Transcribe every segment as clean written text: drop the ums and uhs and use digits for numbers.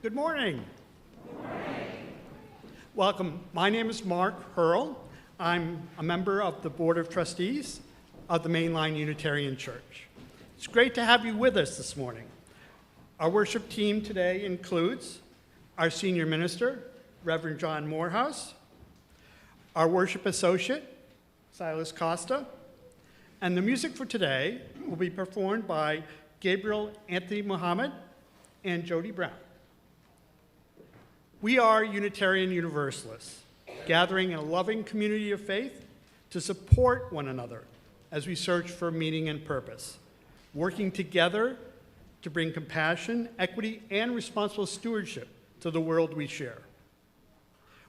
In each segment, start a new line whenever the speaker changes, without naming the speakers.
Good morning. Good morning. Welcome. My name is Mark Hurl. I'm a member of the Board of Trustees of the Mainline Unitarian Church. It's great to have you with us this morning. Our worship team today includes our senior minister, Reverend John Morehouse, our worship associate, Silas Costa, and the music for today will be performed by Gabriel Anthony Muhammad and Jody Brown. We are Unitarian Universalists, gathering in a loving community of faith to support one another as we search for meaning and purpose, working together to bring compassion, equity, and responsible stewardship to the world we share.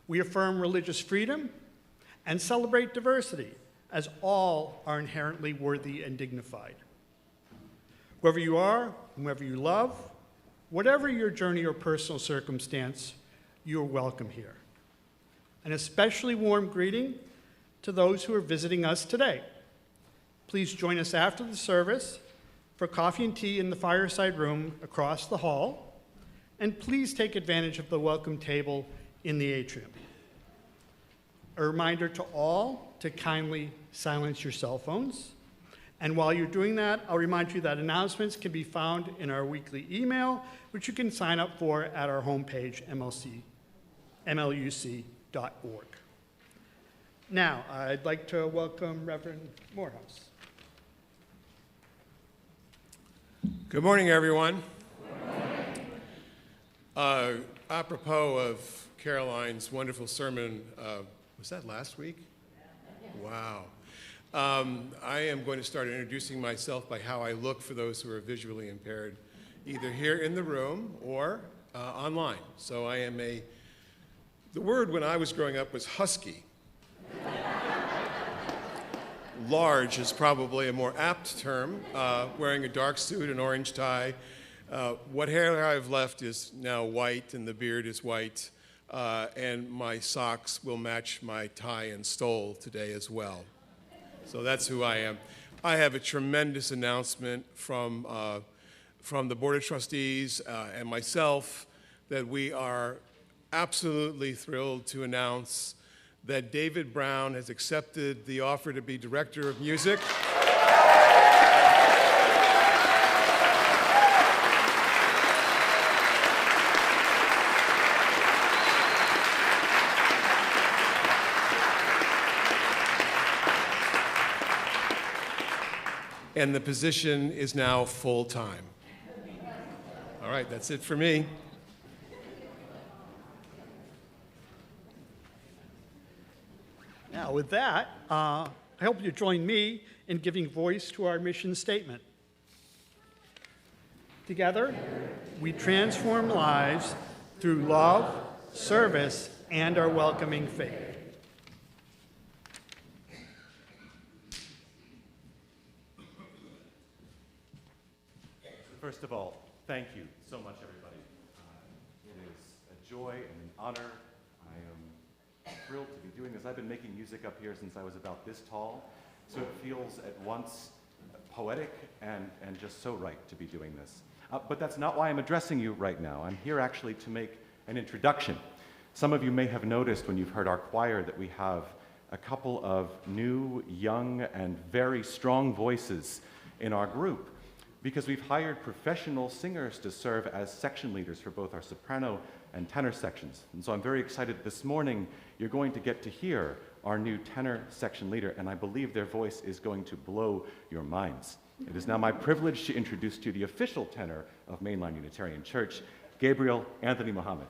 We affirm religious freedom and celebrate diversity, as all are inherently worthy and dignified. Whoever you are, whomever you love, whatever your journey or personal circumstance, you are welcome here. An especially warm greeting to those who are visiting us today. Please join us after the service for coffee and tea in the fireside room across the hall, and please take advantage of the welcome table in the atrium. A reminder to all to kindly silence your cell phones. And while you're doing that, I'll remind you that announcements can be found in our weekly email, which you can sign up for at our homepage, mluc.org. Now, I'd like to welcome Reverend Morehouse.
Good morning, everyone. Apropos of Caroline's wonderful sermon, was that last week? Wow. I am going to start introducing myself by how I look for those who are visually impaired, either here in the room or online. So I am the word when I was growing up was husky. Large is probably a more apt term, wearing a dark suit, an orange tie. What hair I've left is now white, and the beard is white, and my socks will match my tie and stole today as well. So that's who I am. I have a tremendous announcement from the Board of Trustees and myself that we are absolutely thrilled to announce that David Brown has accepted the offer to be Director of Music. And the position is now full-time. All right, that's it for me.
Now, with that, I hope you join me in giving voice to our mission statement. Together, we transform lives through love, service, and our welcoming faith.
First of all, thank you so much, everybody. It is a joy and an honor. I am thrilled to be doing this. I've been making music up here since I was about this tall, so it feels at once poetic and just so right to be doing this. But that's not why I'm addressing you right now. I'm here actually to make an introduction. Some of you may have noticed when you've heard our choir that we have a couple of new, young, and very strong voices in our group, because we've hired professional singers to serve as section leaders for both our soprano and tenor sections. And so I'm very excited this morning you're going to get to hear our new tenor section leader, and I believe their voice is going to blow your minds. It is now my privilege to introduce to you the official tenor of Mainline Unitarian Church, Gabriel Anthony Muhammad.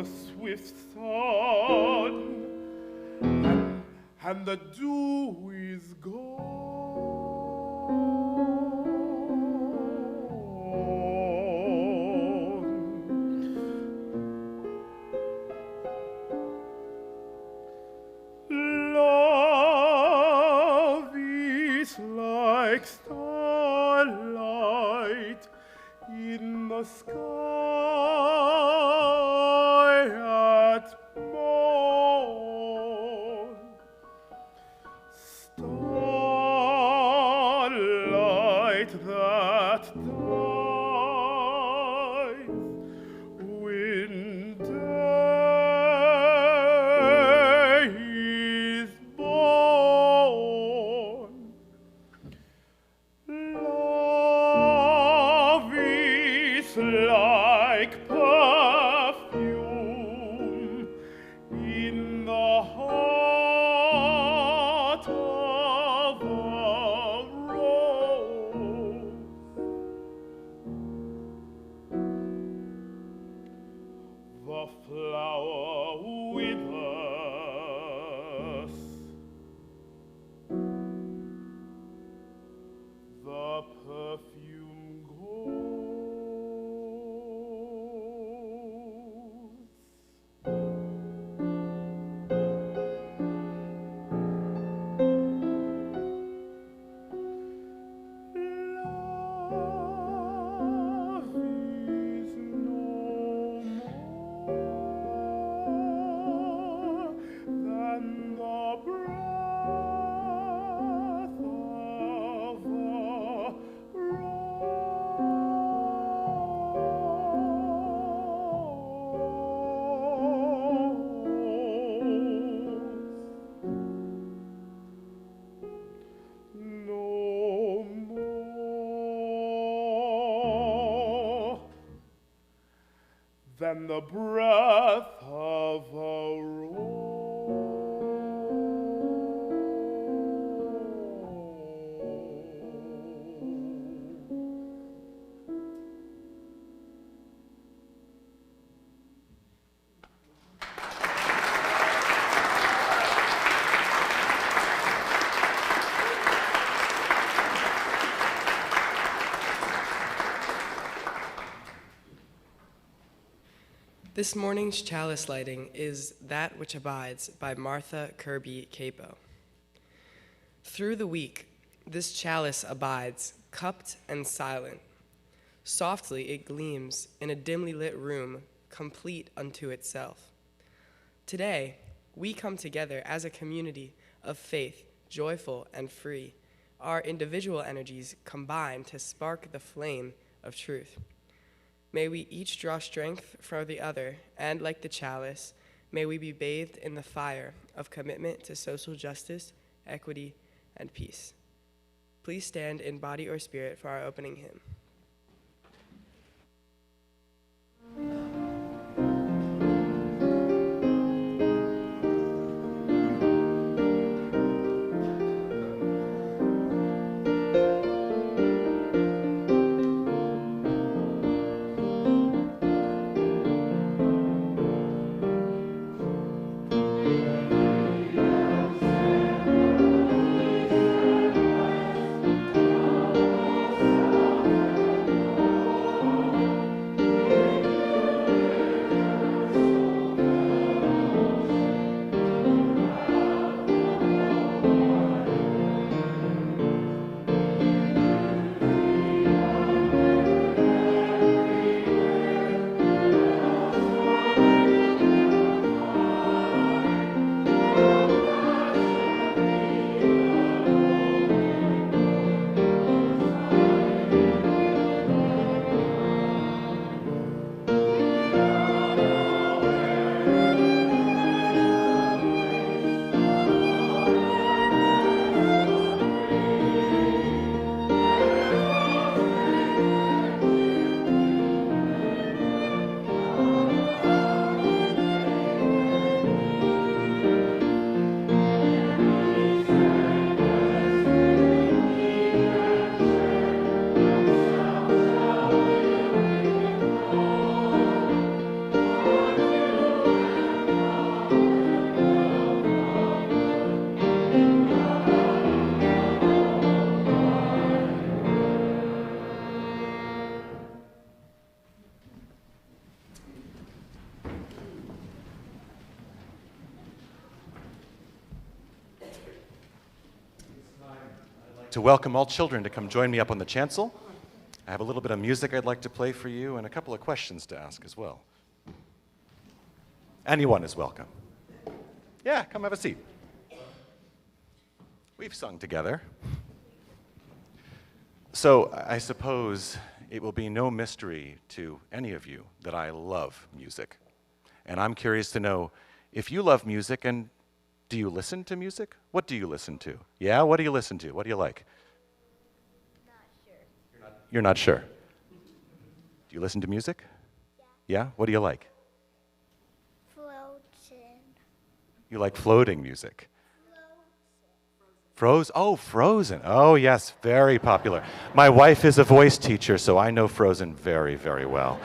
the swift sun, and the dew is gone. Love is like starlight in the sky at morn. Starlight that dies when day is born. Love is like perfume in the heart of a rose. The flower withers, the perfume goes. Love is no more than the breath of a no more than the breath of a
This morning's chalice lighting is That Which Abides by Martha Kirby Capo. Through the week, this chalice abides, cupped and silent. Softly it gleams in a dimly lit room, complete unto itself. Today, we come together as a community of faith, joyful and free. Our individual energies combine to spark the flame of truth. May we each draw strength from the other, and like the chalice, may we be bathed in the fire of commitment to social justice, equity, and peace. Please stand in body or spirit for our opening hymn.
like to welcome all children to come join me up on the chancel. I have a little bit of music I'd like to play for you and a couple of questions to ask as well. Anyone is welcome. Yeah, come have a seat. We've sung together. So I suppose it will be no mystery to any of you that I love music. And I'm curious to know if you love music, and do you listen to music? What do you listen to? Yeah, what do you listen to? What do you like?
Not sure.
You're not sure. Do you listen to music? Yeah? What do you like?
Floating.
You like floating music. Frozen. Oh, yes, very popular. My wife is a voice teacher, so I know Frozen very, very well.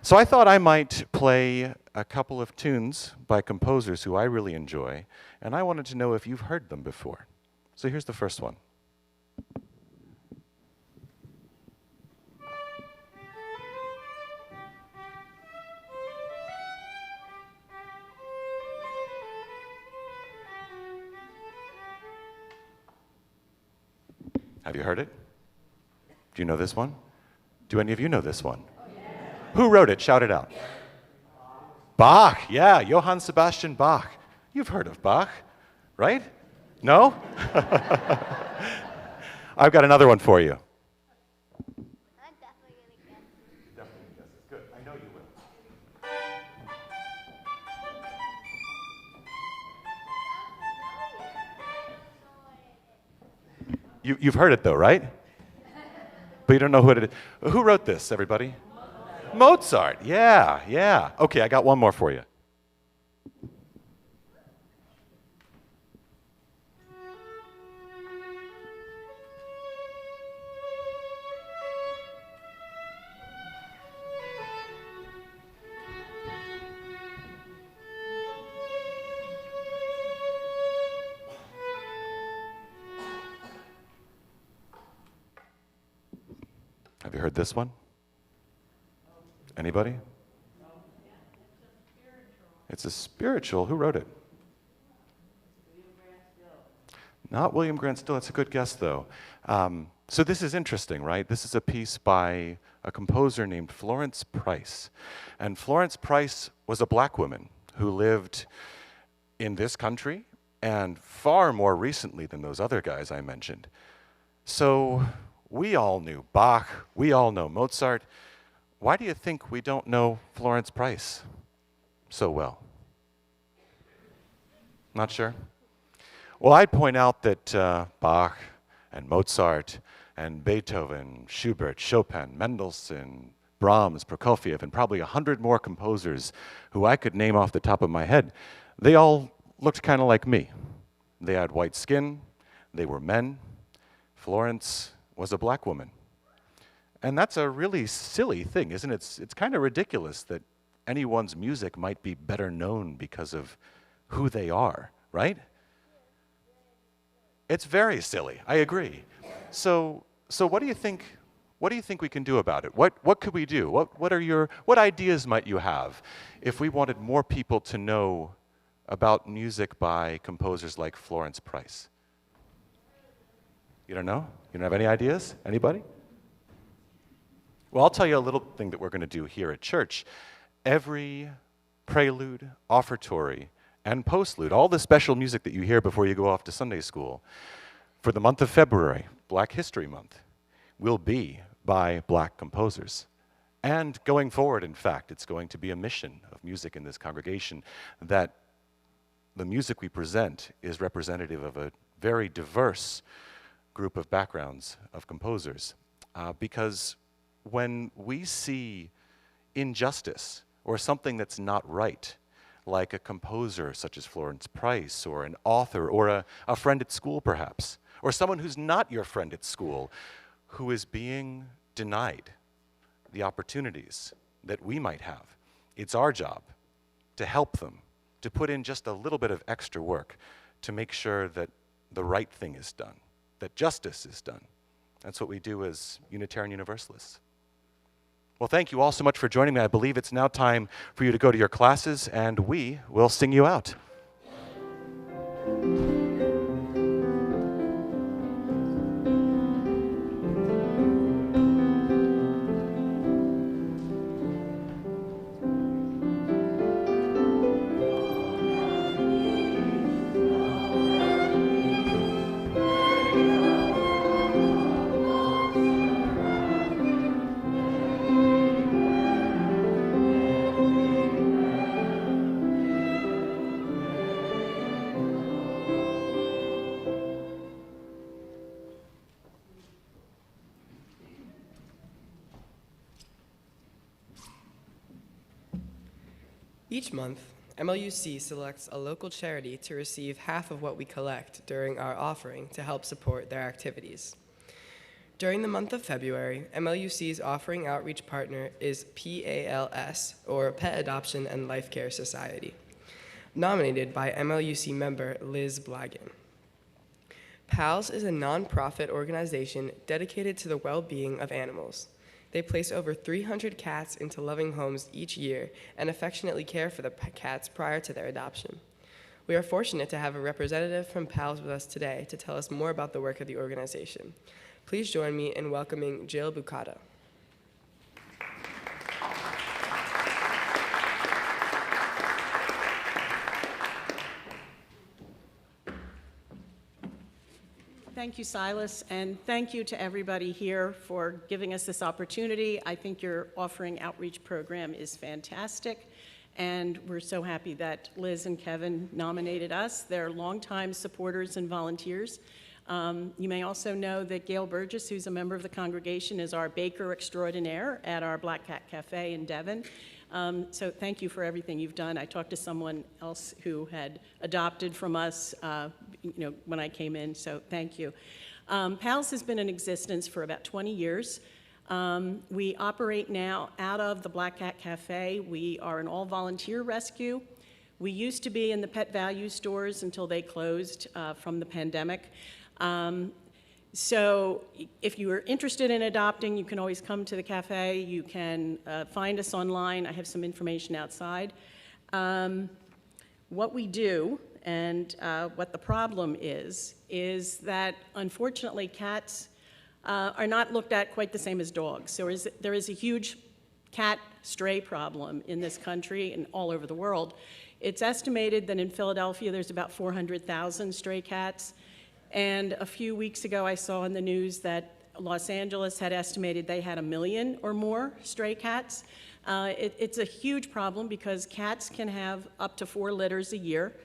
So I thought I might play a couple of tunes by composers who I really enjoy, and I wanted to know if you've heard them before. So here's the first one. Have you heard it? Do you know this one? Do any of you know this one? Who wrote it? Shout it out. Bach, yeah, Johann Sebastian Bach. You've heard of Bach, right? No? I've got another one for you.
I'm definitely going to guess.
Definitely guess it. Good. I know you will. You've heard it though, right? But you don't know who it is. Who wrote this, everybody? Mozart, yeah. Okay, I got one more for you. Have you heard this one? Anybody? It's a spiritual. Who wrote it? Not William Grant Still. That's a good guess, though. So this is interesting, right? This is a piece by a composer named Florence Price. And Florence Price was a black woman who lived in this country and far more recently than those other guys I mentioned. So we all knew Bach. We all know Mozart. Why do you think we don't know Florence Price so well? Not sure? Well, I'd point out that Bach and Mozart and Beethoven, Schubert, Chopin, Mendelssohn, Brahms, Prokofiev, and probably 100 more composers who I could name off the top of my head, they all looked kind of like me. They had white skin, they were men. Florence was a black woman. And that's a really silly thing, isn't it? It's kind of ridiculous that anyone's music might be better known because of who they are, right? It's very silly. I agree. So what do you think? What do you think we can do about it? What could we do? What ideas might you have if we wanted more people to know about music by composers like Florence Price? You don't know? You don't have any ideas? Anybody? Well, I'll tell you a little thing that we're going to do here at church. Every prelude, offertory, and postlude, all the special music that you hear before you go off to Sunday school, for the month of February, Black History Month, will be by black composers. And going forward, in fact, it's going to be a mission of music in this congregation that the music we present is representative of a very diverse group of backgrounds of composers. Because when we see injustice or something that's not right, like a composer such as Florence Price, or an author, or a friend at school perhaps, or someone who's not your friend at school, who is being denied the opportunities that we might have, it's our job to help them, to put in just a little bit of extra work to make sure that the right thing is done, that justice is done. That's what we do as Unitarian Universalists. Well, thank you all so much for joining me. I believe it's now time for you to go to your classes, and we will sing you out.
Each month, MLUC selects a local charity to receive half of what we collect during our offering to help support their activities. During the month of February, MLUC's offering outreach partner is PALS, or Pet Adoption and Life Care Society, nominated by MLUC member Liz Blagan. PALS is a nonprofit organization dedicated to the well-being of animals. They place over 300 cats into loving homes each year and affectionately care for the cats prior to their adoption. We are fortunate to have a representative from PALS with us today to tell us more about the work of the organization. Please join me in welcoming Jill Bucata.
Thank you, Silas, and thank you to everybody here for giving us this opportunity. I think your offering outreach program is fantastic, and we're so happy that Liz and Kevin nominated us. They're longtime supporters and volunteers. You may also know that Gail Burgess, who's a member of the congregation, is our baker extraordinaire at our Black Cat Cafe in Devon. So thank you for everything you've done. I talked to someone else who had adopted from us when I came in, so thank you. PALS has been in existence for about 20 years. We operate now out of the Black Cat Cafe. We are an all-volunteer rescue. We used to be in the pet value stores until they closed from the pandemic. So if you are interested in adopting, you can always come to the cafe. You can find us online. I have some information outside. What we do and what the problem is that unfortunately cats are not looked at quite the same as dogs. So there is a huge cat stray problem in this country and all over the world. It's estimated that in Philadelphia there's about 400,000 stray cats. And a few weeks ago, I saw in the news that Los Angeles had estimated they had 1 million or more stray cats. It's a huge problem because cats can have up to 4 litters a year.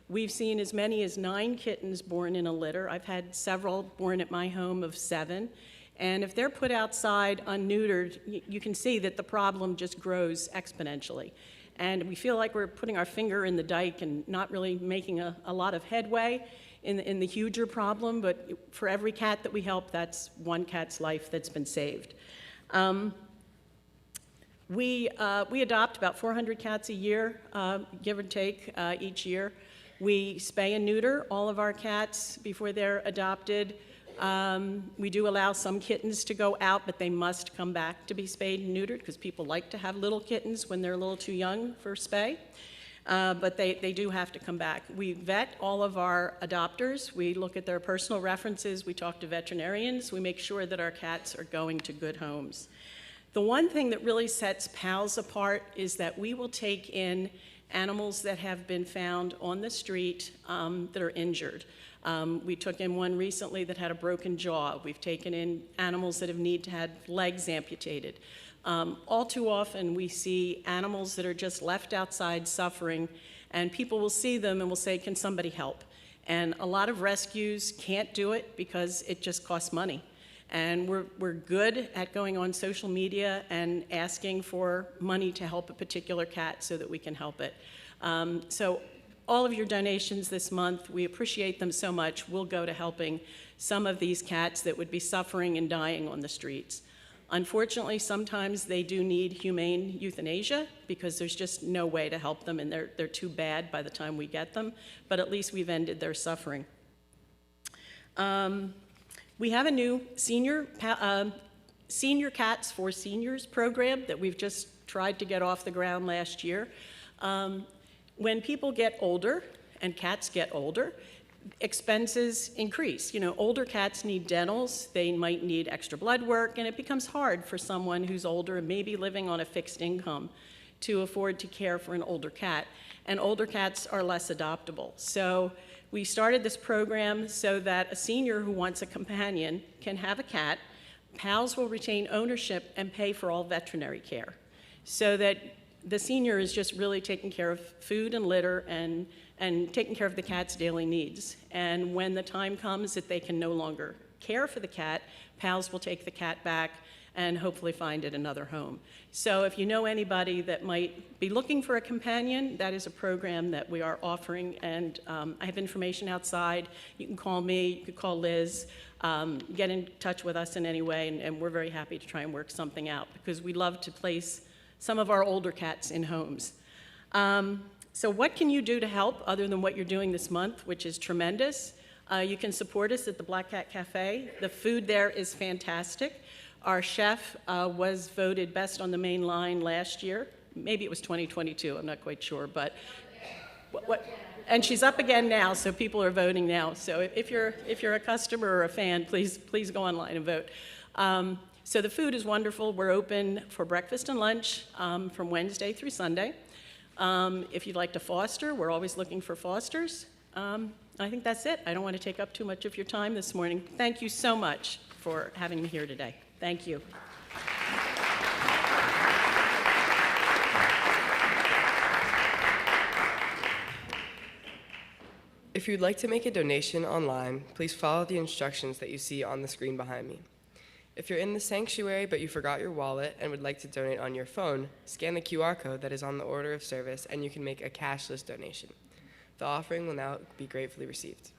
We've seen as many as 9 kittens born in a litter. I've had several born at my home of 7. And if they're put outside unneutered, you can see that the problem just grows exponentially. And we feel like we're putting our finger in the dike and not really making a lot of headway in the huger problem, but for every cat that we help, that's one cat's life that's been saved. We adopt about 400 cats a year, give or take, each year. We spay and neuter all of our cats before they're adopted. We do allow some kittens to go out, but they must come back to be spayed and neutered because people like to have little kittens when they're a little too young for spay. But they do have to come back. We vet all of our adopters. We look at their personal references. We talk to veterinarians. We make sure that our cats are going to good homes. The one thing that really sets PALS apart is that we will take in animals that have been found on the street that are injured. We took in one recently that had a broken jaw. We've taken in animals that have had legs amputated. All too often we see animals that are just left outside suffering, and people will see them and will say, can somebody help? And a lot of rescues can't do it because it just costs money. And we're good at going on social media and asking for money to help a particular cat so that we can help it. So all of your donations this month, we appreciate them so much. We'll go to helping some of these cats that would be suffering and dying on the streets. Unfortunately, sometimes they do need humane euthanasia because there's just no way to help them and they're too bad by the time we get them, but at least we've ended their suffering. We have a new Senior Cats for Seniors program that we've just tried to get off the ground last year. When people get older and cats get older, expenses increase. You know, older cats need dentals, they might need extra blood work, and it becomes hard for someone who's older and maybe living on a fixed income to afford to care for an older cat. And older cats are less adoptable. So we started this program so that a senior who wants a companion can have a cat. PALS will retain ownership and pay for all veterinary care so that the senior is just really taking care of food and litter and taking care of the cat's daily needs. And when the time comes that they can no longer care for the cat, PALS will take the cat back and hopefully find it another home. So if you know anybody that might be looking for a companion, that is a program that we are offering, and I have information outside. You can call me, you could call Liz, get in touch with us in any way, and we're very happy to try and work something out, because we love to place some of our older cats in homes. So what can you do to help other than what you're doing this month, which is tremendous? You can support us at the Black Cat Cafe. The food there is fantastic. Our chef was voted best on the main line last year. Maybe it was 2022, I'm not quite sure, but and she's up again now, so people are voting now. So if you're a customer or a fan, please go online and vote. So the food is wonderful. We're open for breakfast and lunch from Wednesday through Sunday. If you'd like to foster, we're always looking for fosters. I think that's it. I don't want to take up too much of your time this morning. Thank you so much for having me here today. Thank you.
If you'd like to make a donation online, please follow the instructions that you see on the screen behind me. If you're in the sanctuary but you forgot your wallet and would like to donate on your phone, scan the QR code that is on the order of service and you can make a cashless donation. The offering will now be gratefully received.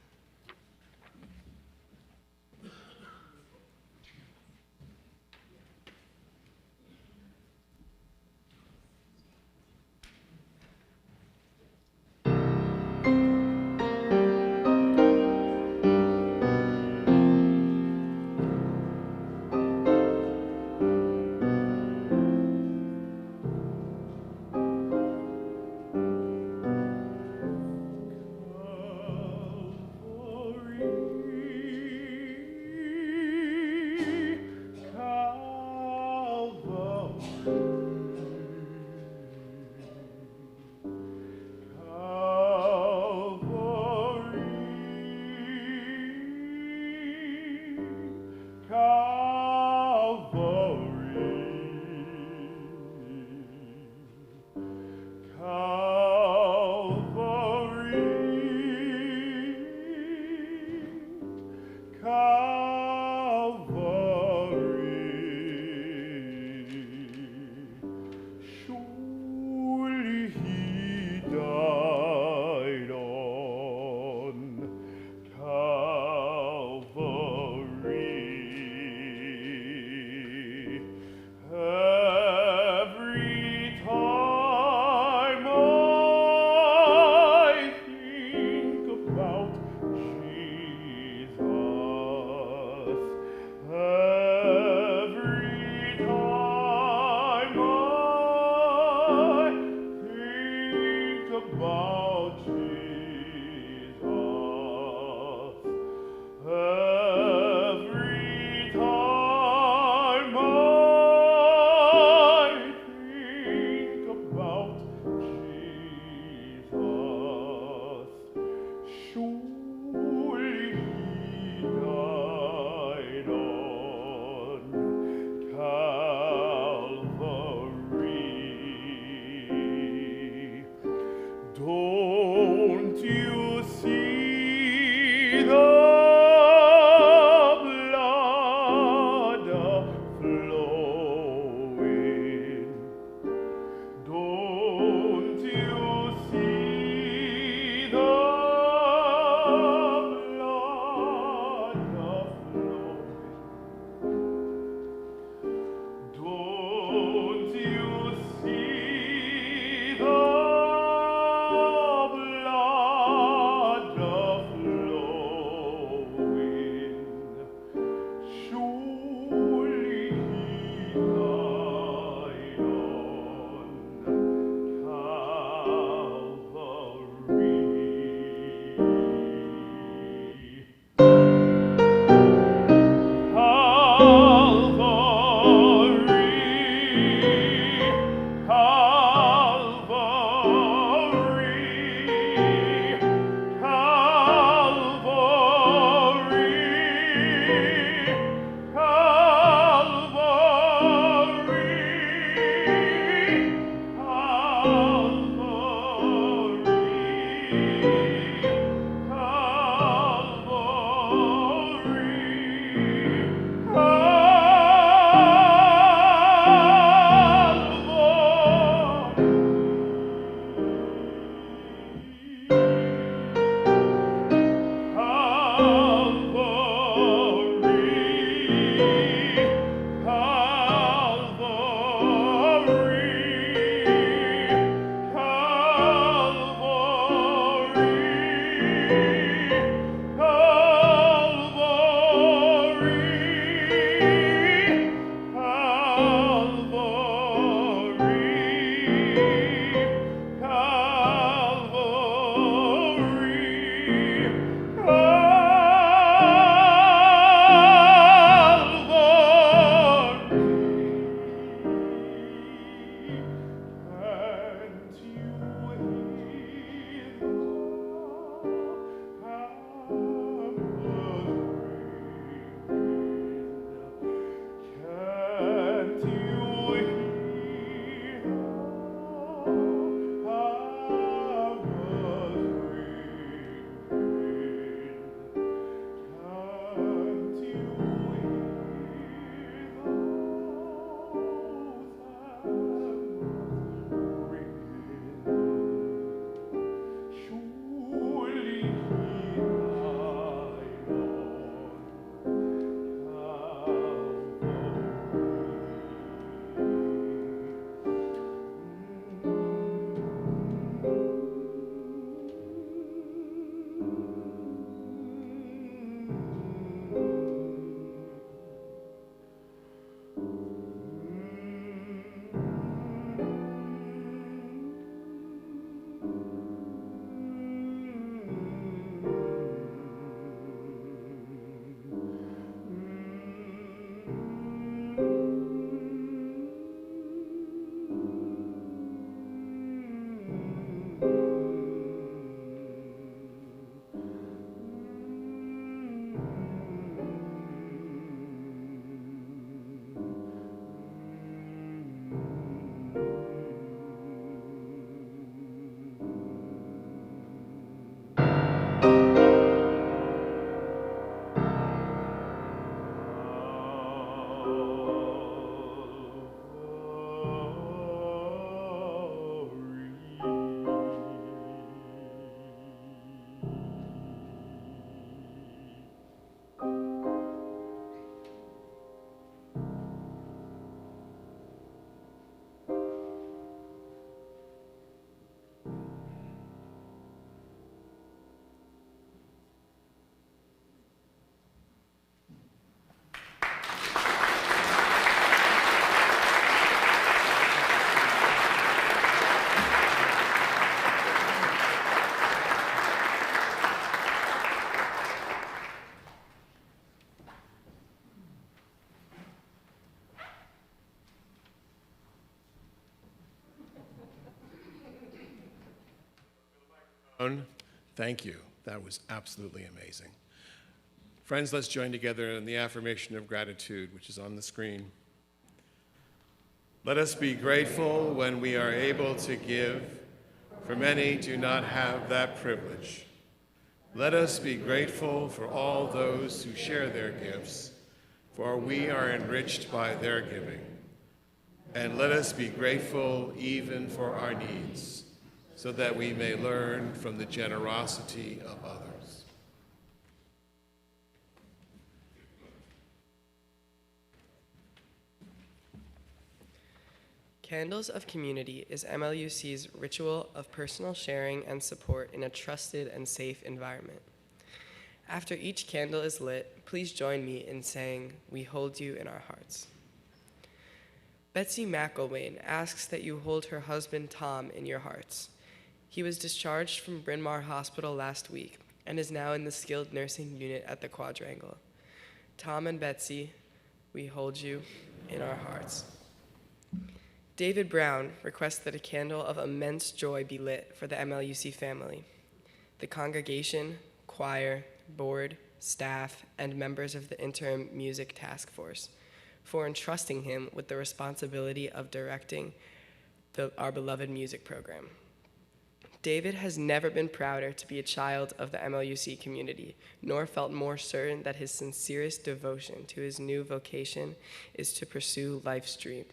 Thank you. That was absolutely amazing. Friends, let's join together in the affirmation of gratitude, which is on the screen. Let us be grateful when we are able to give, for many do not have that privilege. Let us be grateful for all those who share their gifts, for we are enriched by their giving. And let us be grateful even for our needs, so that we may learn from the generosity of others.
Candles of Community is MLUC's ritual of personal sharing and support in a trusted and safe environment. After each candle is lit, please join me in saying, "We hold you in our hearts." Betsy McElwain asks that you hold her husband Tom in your hearts. He was discharged from Bryn Mawr Hospital last week and is now in the skilled nursing unit at the Quadrangle. Tom and Betsy, we hold you in our hearts. David Brown requests that a candle of immense joy be lit for the MLUC family. The congregation, choir, board, staff, and members of the interim music task force for entrusting him with the responsibility of directing our beloved music program. David has never been prouder to be a child of the MLUC community, nor felt more certain that his sincerest devotion to his new vocation is to pursue life's dream.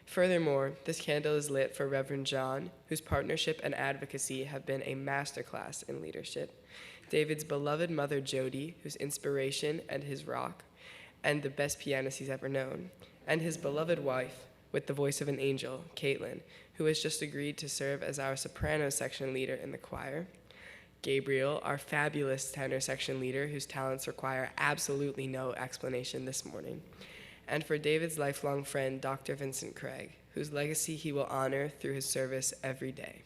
Furthermore, this candle is lit for Reverend John, whose partnership and advocacy have been a masterclass in leadership, David's beloved mother, Jody, whose inspiration and his rock, and the best pianist he's ever known, and his beloved wife, with the voice of an angel, Caitlin, who has just agreed to serve as our soprano section leader in the choir, Gabriel, our fabulous tenor section leader, whose talents require absolutely no explanation this morning, and for David's lifelong friend, Dr. Vincent Craig, whose legacy he will honor through his service every day.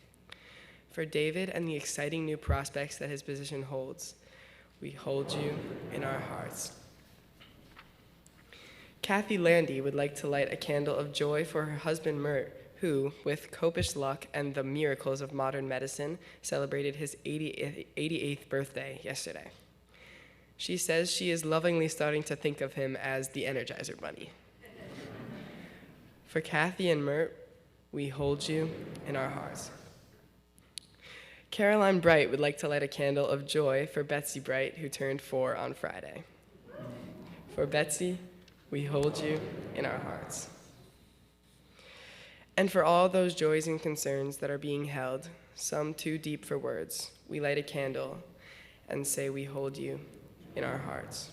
For David and the exciting new prospects that his position holds, we hold you in our hearts. Kathy Landy would like to light a candle of joy for her husband, Mert, who, with copious luck and the miracles of modern medicine, celebrated his 88th birthday yesterday. She says she is lovingly starting to think of him as the Energizer Bunny. For Kathy and Mert, we hold you in our hearts. Caroline Bright would like to light a candle of joy for Betsy Bright, who turned 4 on Friday. For Betsy, we hold you in our hearts. And for all those joys and concerns that are being held, some too deep for words, we light a candle and say we hold you in our hearts.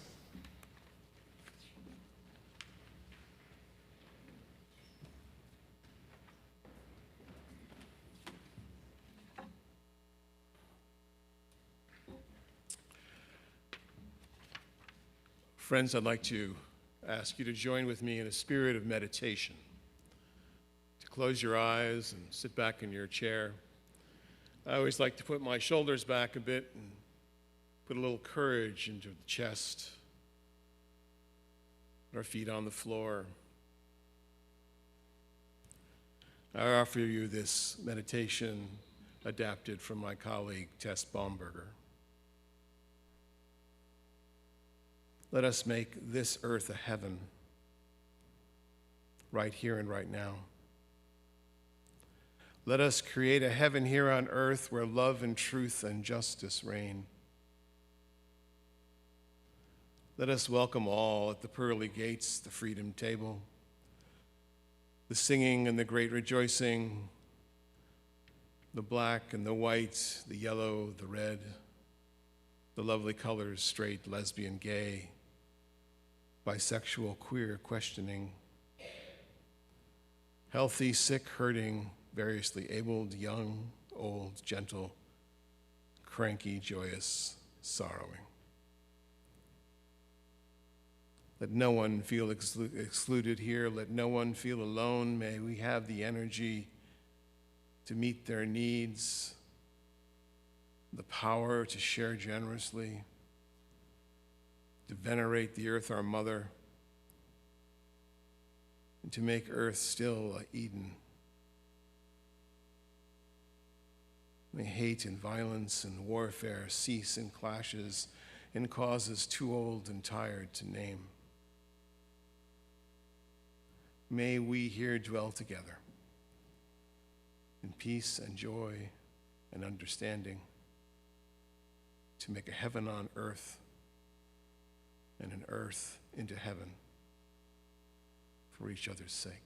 Friends, I'd like to ask you to join with me in a spirit of meditation. To close your eyes and sit back in your chair. I always like to put my shoulders back a bit and put a little courage into the chest, our feet on the floor. I offer you this meditation adapted from my colleague Tess Baumberger. Let us make this earth a heaven, right here and right now. Let us create a heaven here on earth where love and truth and justice reign. Let us welcome all at the pearly gates, the freedom table, the singing and the great rejoicing, the black and the white, the yellow, the red, the lovely colors, straight, lesbian, gay, bisexual, queer, questioning, healthy, sick, hurting, variously abled, young, old, gentle, cranky, joyous, sorrowing. Let no one feel excluded here. Let no one feel alone. May we have the energy to meet their needs, the power to share generously, to venerate the earth, our mother, and to make earth still Eden. May hate and violence and warfare cease in clashes in causes too old and tired to name. May we here dwell together in peace and joy and understanding to make a heaven on earth and an earth into heaven for each other's sake.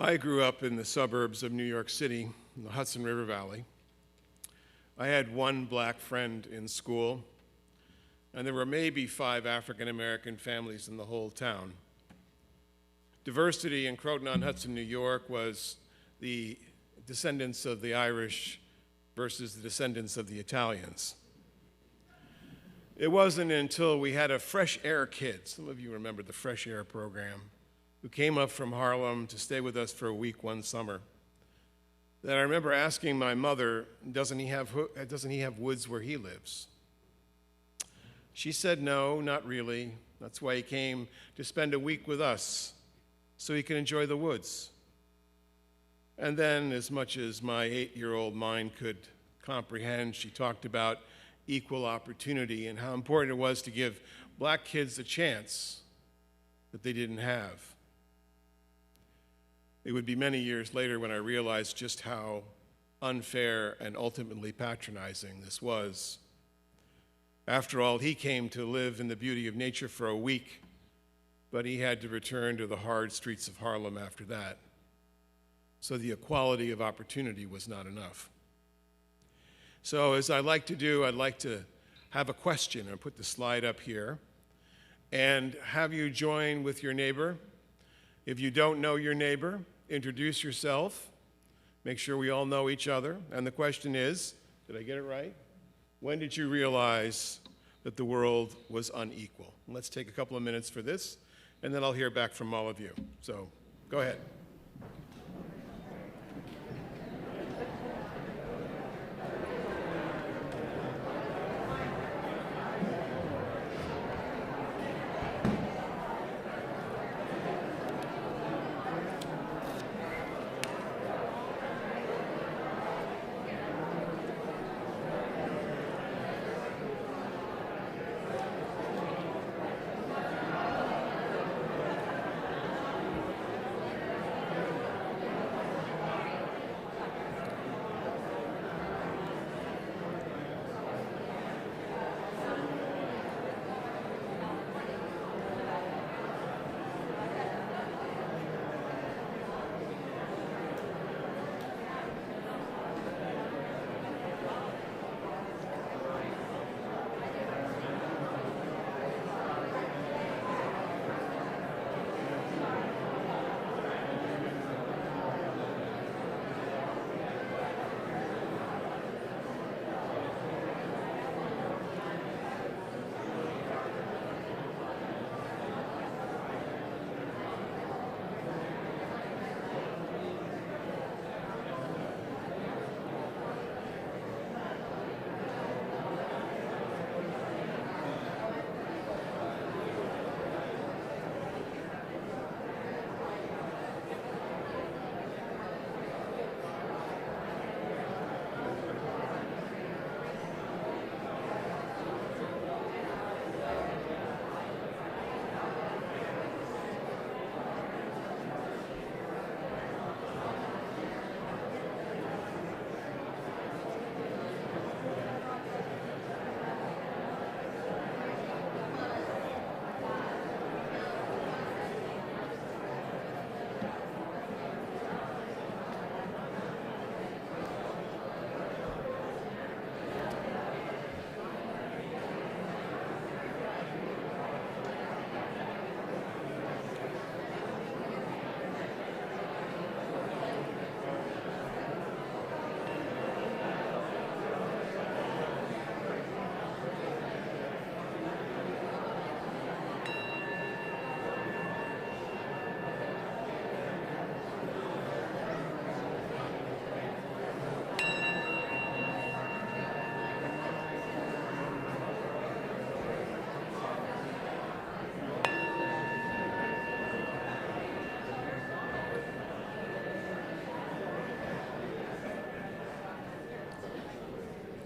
I grew up in the suburbs of New York City, in the Hudson River Valley. I had one black friend in school, and there were maybe 5 African-American families in the whole town. Diversity in Croton-on-Hudson, New York was the descendants of the Irish versus the descendants of the Italians. It wasn't until we had a Fresh Air kid, some of you remember the Fresh Air program, who came up from Harlem to stay with us for a week one summer, that I remember asking my mother, doesn't he have woods where he lives? She said, no, not really. That's why he came to spend a week with us, so he can enjoy the woods. And then, as much as my 8-year-old mind could comprehend, she talked about equal opportunity and how important it was to give black kids a chance that they didn't have. It would be many years later when I realized just how unfair and ultimately patronizing this was. After all, he came to live in the beauty of nature for a week, but he had to return to the hard streets of Harlem after that. So the equality of opportunity was not enough. So as I like to do, I'd like to have a question and put the slide up here and have you join with your neighbor. If you don't know your neighbor, introduce yourself. Make sure we all know each other. And the question is, did I get it right? When did you realize that the world was unequal? Let's take a couple of minutes for this, and then I'll hear back from all of you. So go ahead.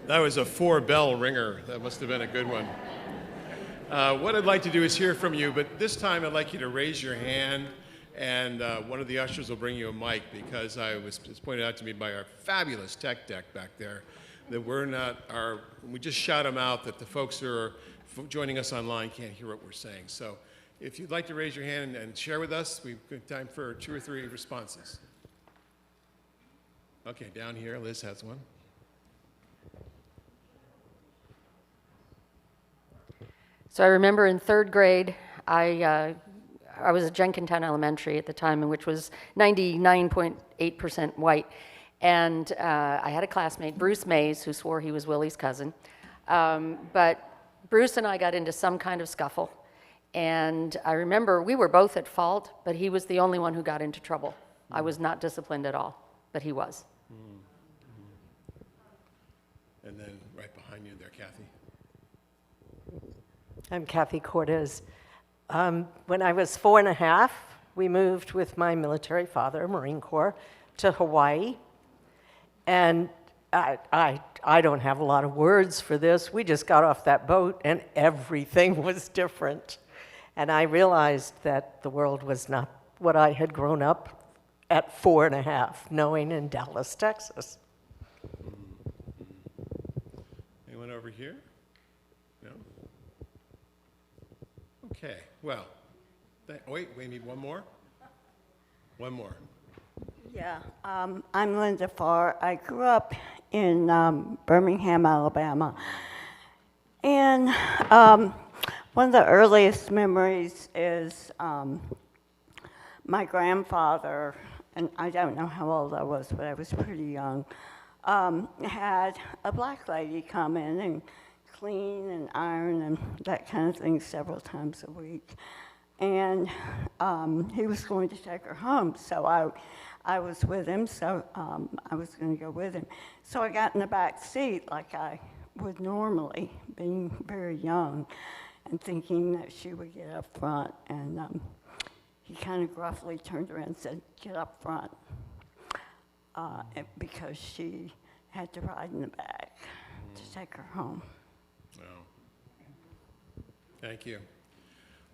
That was a 4-bell ringer. That must have been a good one. What I'd like to do is hear from you, but this time I'd like you to raise your hand, and one of the ushers will bring you a mic, because it's pointed out to me by our fabulous tech deck back there that we just shout them out that the folks who are joining us online can't hear what we're saying. So if you'd like to raise your hand and share with us, we've got time for 2 or 3 responses. Okay, down here, Liz has one.
So I remember in 3rd grade, I was at Jenkintown Elementary at the time, which was 99.8% white. And I had a classmate, Bruce Mays, who swore he was Willie's cousin. But Bruce and I got into some kind of scuffle. And I remember we were both at fault, but he was the only one who got into trouble. I was not disciplined at all, but he was.
And then right behind you there, Kathy.
I'm Kathy Cortez. When I was 4 and a half, we moved with my military father, Marine Corps, to Hawaii. And I don't have a lot of words for this. We just got off that boat and everything was different. And I realized that the world was not what I had grown up at 4 and a half, knowing in Dallas, Texas.
Anyone over here? No? Okay, well, wait, we need one more? One more.
Yeah, I'm Linda Farr. I grew up in Birmingham, Alabama. And one of the earliest memories is my grandfather, and I don't know how old I was, but I was pretty young, had a black lady come in and clean and iron and that kind of thing several times a week. And he was going to take her home, so I was with him, so I was going to go with him. So I got in the back seat like I would normally, being very young, and thinking that she would get up front. And he kind of gruffly turned around and said, "Get up front," because she had to ride in the back to take her home.
Wow. Thank you.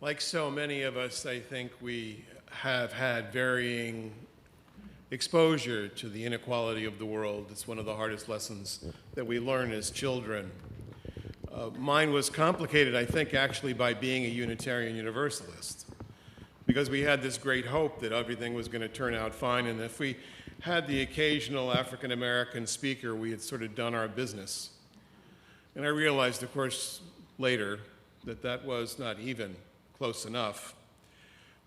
Like so many of us, I think we have had varying exposure to the inequality of the world. It's one of the hardest lessons that we learn as children. Mine was complicated, I think, actually by being a Unitarian Universalist, because we had this great hope that everything was going to turn out fine, and if we had the occasional African American speaker, we had sort of done our business. And I realized, of course, later that that was not even close enough.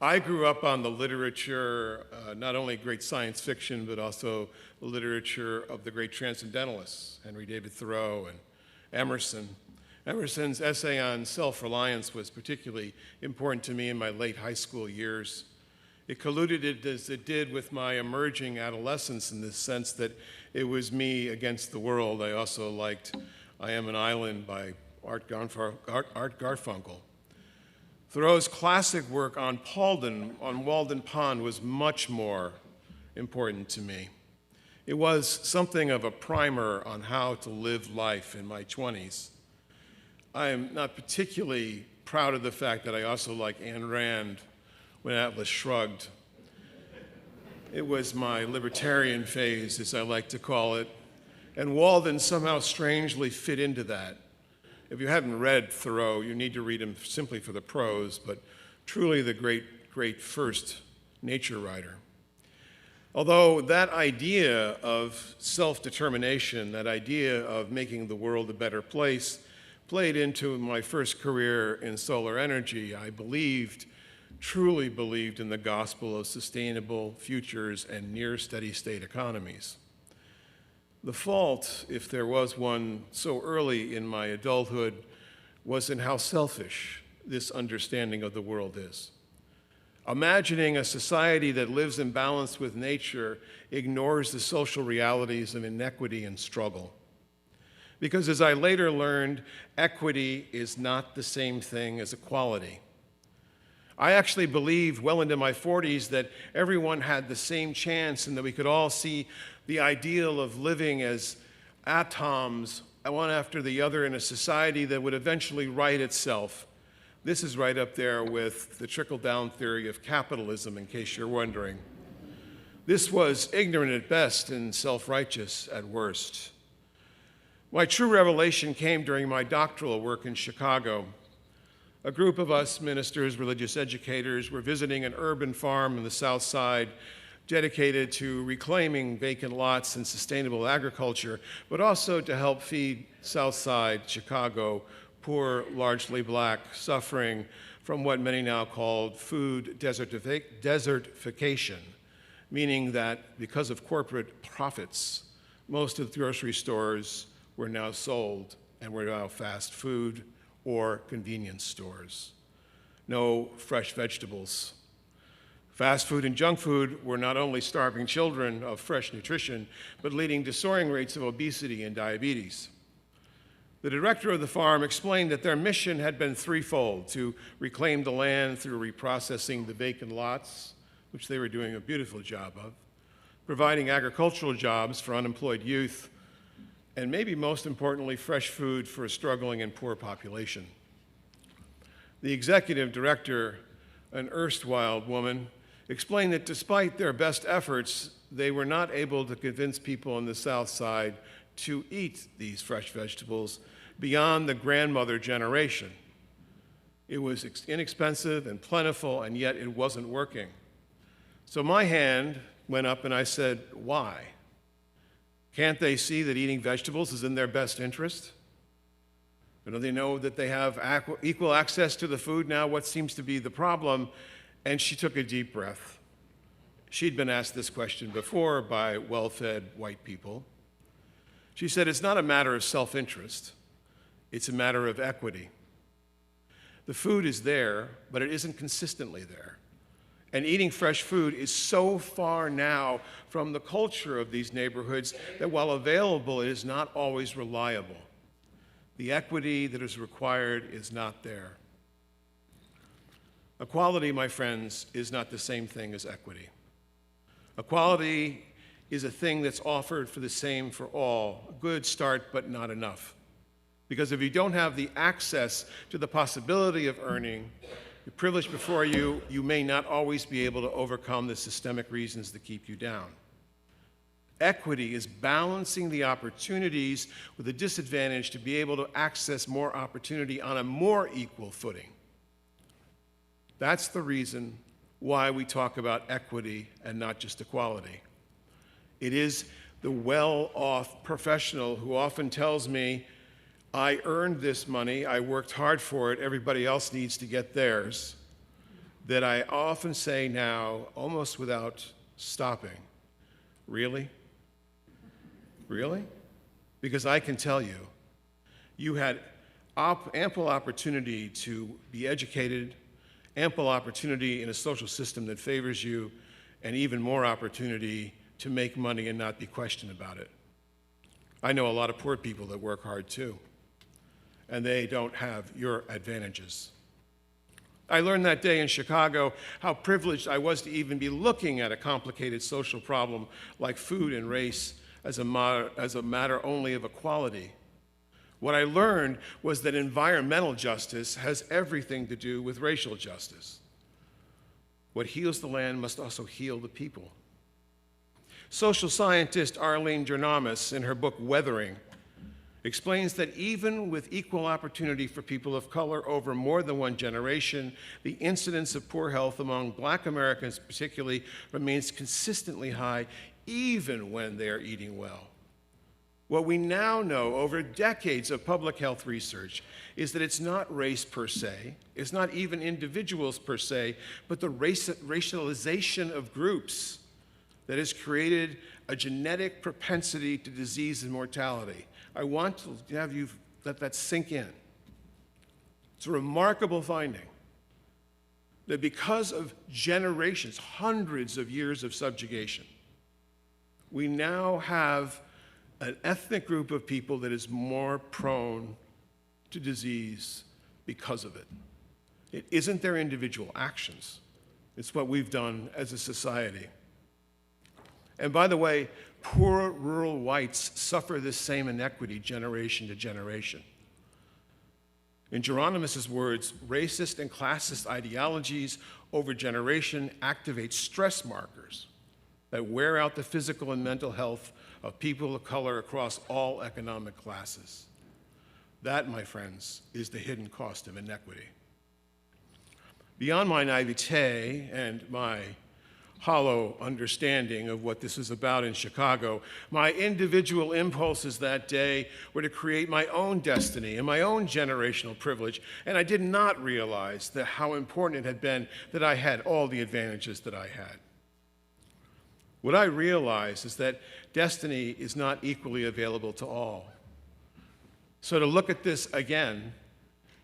I grew up on the literature, not only great science fiction, but also the literature of the great transcendentalists, Henry David Thoreau and Emerson. Emerson's essay on self-reliance was particularly important to me in my late high school years. It colluded it as it did with my emerging adolescence in the sense that it was me against the world. I also liked I Am an Island by Art Garfunkel. Thoreau's classic work on Walden Pond was much more important to me. It was something of a primer on how to live life in my 20s. I am not particularly proud of the fact that I also like Ayn Rand when Atlas Shrugged. It was my libertarian phase, as I like to call it, and Walden somehow strangely fit into that. If you haven't read Thoreau, you need to read him simply for the prose, but truly the great first nature writer. Although that idea of self-determination, that idea of making the world a better place, played into my first career in solar energy, I truly believed in the gospel of sustainable futures and near steady-state economies. The fault, if there was one so early in my adulthood, was in how selfish this understanding of the world is. Imagining a society that lives in balance with nature ignores the social realities of inequity and struggle. Because as I later learned, equity is not the same thing as equality. I actually believed well into my 40s that everyone had the same chance and that we could all see the ideal of living as atoms one after the other in a society that would eventually right itself. This is right up there with the trickle-down theory of capitalism, in case you're wondering. This was ignorant at best and self-righteous at worst. My true revelation came during my doctoral work in Chicago. A group of us, ministers, religious educators, were visiting an urban farm in the South Side dedicated to reclaiming vacant lots and sustainable agriculture, but also to help feed South Side Chicago poor, largely black, suffering from what many now call food desertification, meaning that because of corporate profits, most of the grocery stores were now sold and were now fast food or convenience stores. No fresh vegetables. Fast food and junk food were not only starving children of fresh nutrition, but leading to soaring rates of obesity and diabetes. The director of the farm explained that their mission had been threefold: to reclaim the land through reprocessing the vacant lots, which they were doing a beautiful job of, providing agricultural jobs for unemployed youth, and maybe most importantly, fresh food for a struggling and poor population. The executive director, an erstwhile woman, explained that despite their best efforts, they were not able to convince people on the South Side to eat these fresh vegetables beyond the grandmother generation. It was inexpensive and plentiful, and yet it wasn't working. So my hand went up and I said, why? Can't they see that eating vegetables is in their best interest? Don't they know that they have equal access to the food now? What seems to be the problem? And she took a deep breath. She'd been asked this question before by well-fed white people. She said, it's not a matter of self-interest. It's a matter of equity. The food is there, but it isn't consistently there. And eating fresh food is so far now from the culture of these neighborhoods that while available, it is not always reliable. The equity that is required is not there. Equality, my friends, is not the same thing as equity. Equality is a thing that's offered for the same for all. A good start, but not enough. Because if you don't have the access to the possibility of earning, the privilege before you, you may not always be able to overcome the systemic reasons that keep you down. Equity is balancing the opportunities with the disadvantage to be able to access more opportunity on a more equal footing. That's the reason why we talk about equity and not just equality. It is the well-off professional who often tells me, I earned this money, I worked hard for it, everybody else needs to get theirs, that I often say now, almost without stopping, really? Really? Because I can tell you, you had ample opportunity to be educated, ample opportunity in a social system that favors you, and even more opportunity to make money and not be questioned about it. I know a lot of poor people that work hard too, and they don't have your advantages. I learned that day in Chicago how privileged I was to even be looking at a complicated social problem like food and race as a matter only of equality. What I learned was that environmental justice has everything to do with racial justice. What heals the land must also heal the people. Social scientist Arlene Jernamis, in her book Weathering, explains that even with equal opportunity for people of color over more than one generation, the incidence of poor health among Black Americans particularly remains consistently high, even when they are eating well. What we now know over decades of public health research is that it's not race per se, it's not even individuals per se, but the racialization of groups that has created a genetic propensity to disease and mortality. I want to have you let that sink in. It's a remarkable finding that because of generations, hundreds of years of subjugation, we now have an ethnic group of people that is more prone to disease because of it. It isn't their individual actions. It's what we've done as a society. And by the way, Poor rural whites suffer this same inequity generation to generation. In Geronimus's words, racist and classist ideologies over generation activate stress markers that wear out the physical and mental health of people of color across all economic classes. That, my friends, is the hidden cost of inequity. Beyond my naivete and my hollow understanding of what this is about in Chicago, my individual impulses that day were to create my own destiny and my own generational privilege, and I did not realize how important it had been that I had all the advantages that I had. What I realize is that destiny is not equally available to all. So to look at this again,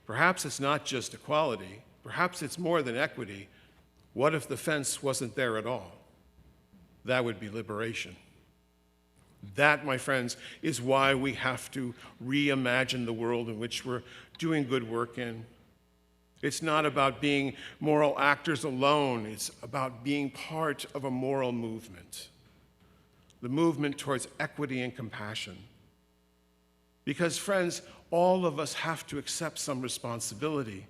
perhaps it's not just equality, perhaps it's more than equity. What if the fence wasn't there at all? That would be liberation. That, my friends, is why we have to reimagine the world in which we're doing good work in. It's not about being moral actors alone. It's about being part of a moral movement, the movement towards equity and compassion. Because, friends, all of us have to accept some responsibility.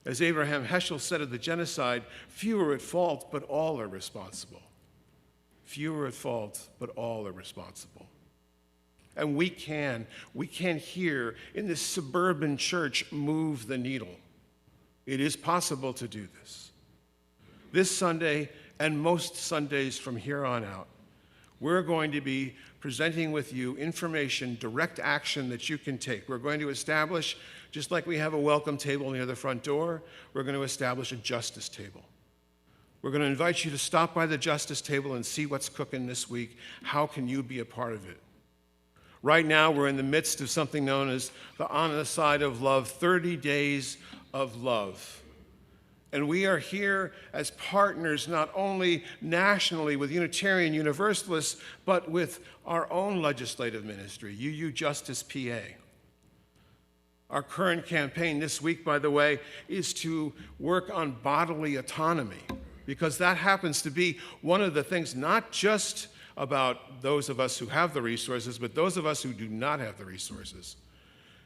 As Abraham Heschel said of the genocide, few are at fault, but all are responsible. Few are at fault, but all are responsible. And we can here in this suburban church move the needle. It is possible to do this. This Sunday and most Sundays from here on out, we're going to be presenting with you information, direct action that you can take. We're going to establish, just like we have a welcome table near the front door, we're going to establish a justice table. We're going to invite you to stop by the justice table and see what's cooking this week. How can you be a part of it? Right now, we're in the midst of something known as the On the Side of Love, 30 Days of Love. And we are here as partners not only nationally with Unitarian Universalists, but with our own legislative ministry, UU Justice PA. Our current campaign this week, by the way, is to work on bodily autonomy, because that happens to be one of the things, not just about those of us who have the resources, but those of us who do not have the resources.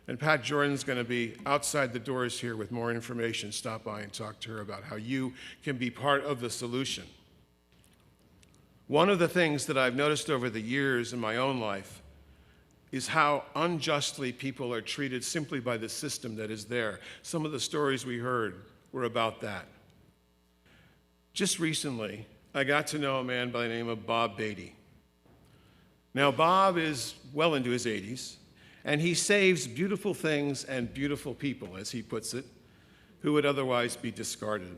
And Pat Jordan's going to be outside the doors here with more information. Stop by and talk to her about how you can be part of the solution. One of the things that I've noticed over the years in my own life is how unjustly people are treated simply by the system that is there. Some of the stories we heard were about that. Just recently, I got to know a man by the name of Bob Batty. Now, Bob is well into his 80s. And he saves beautiful things and beautiful people, as he puts it, who would otherwise be discarded.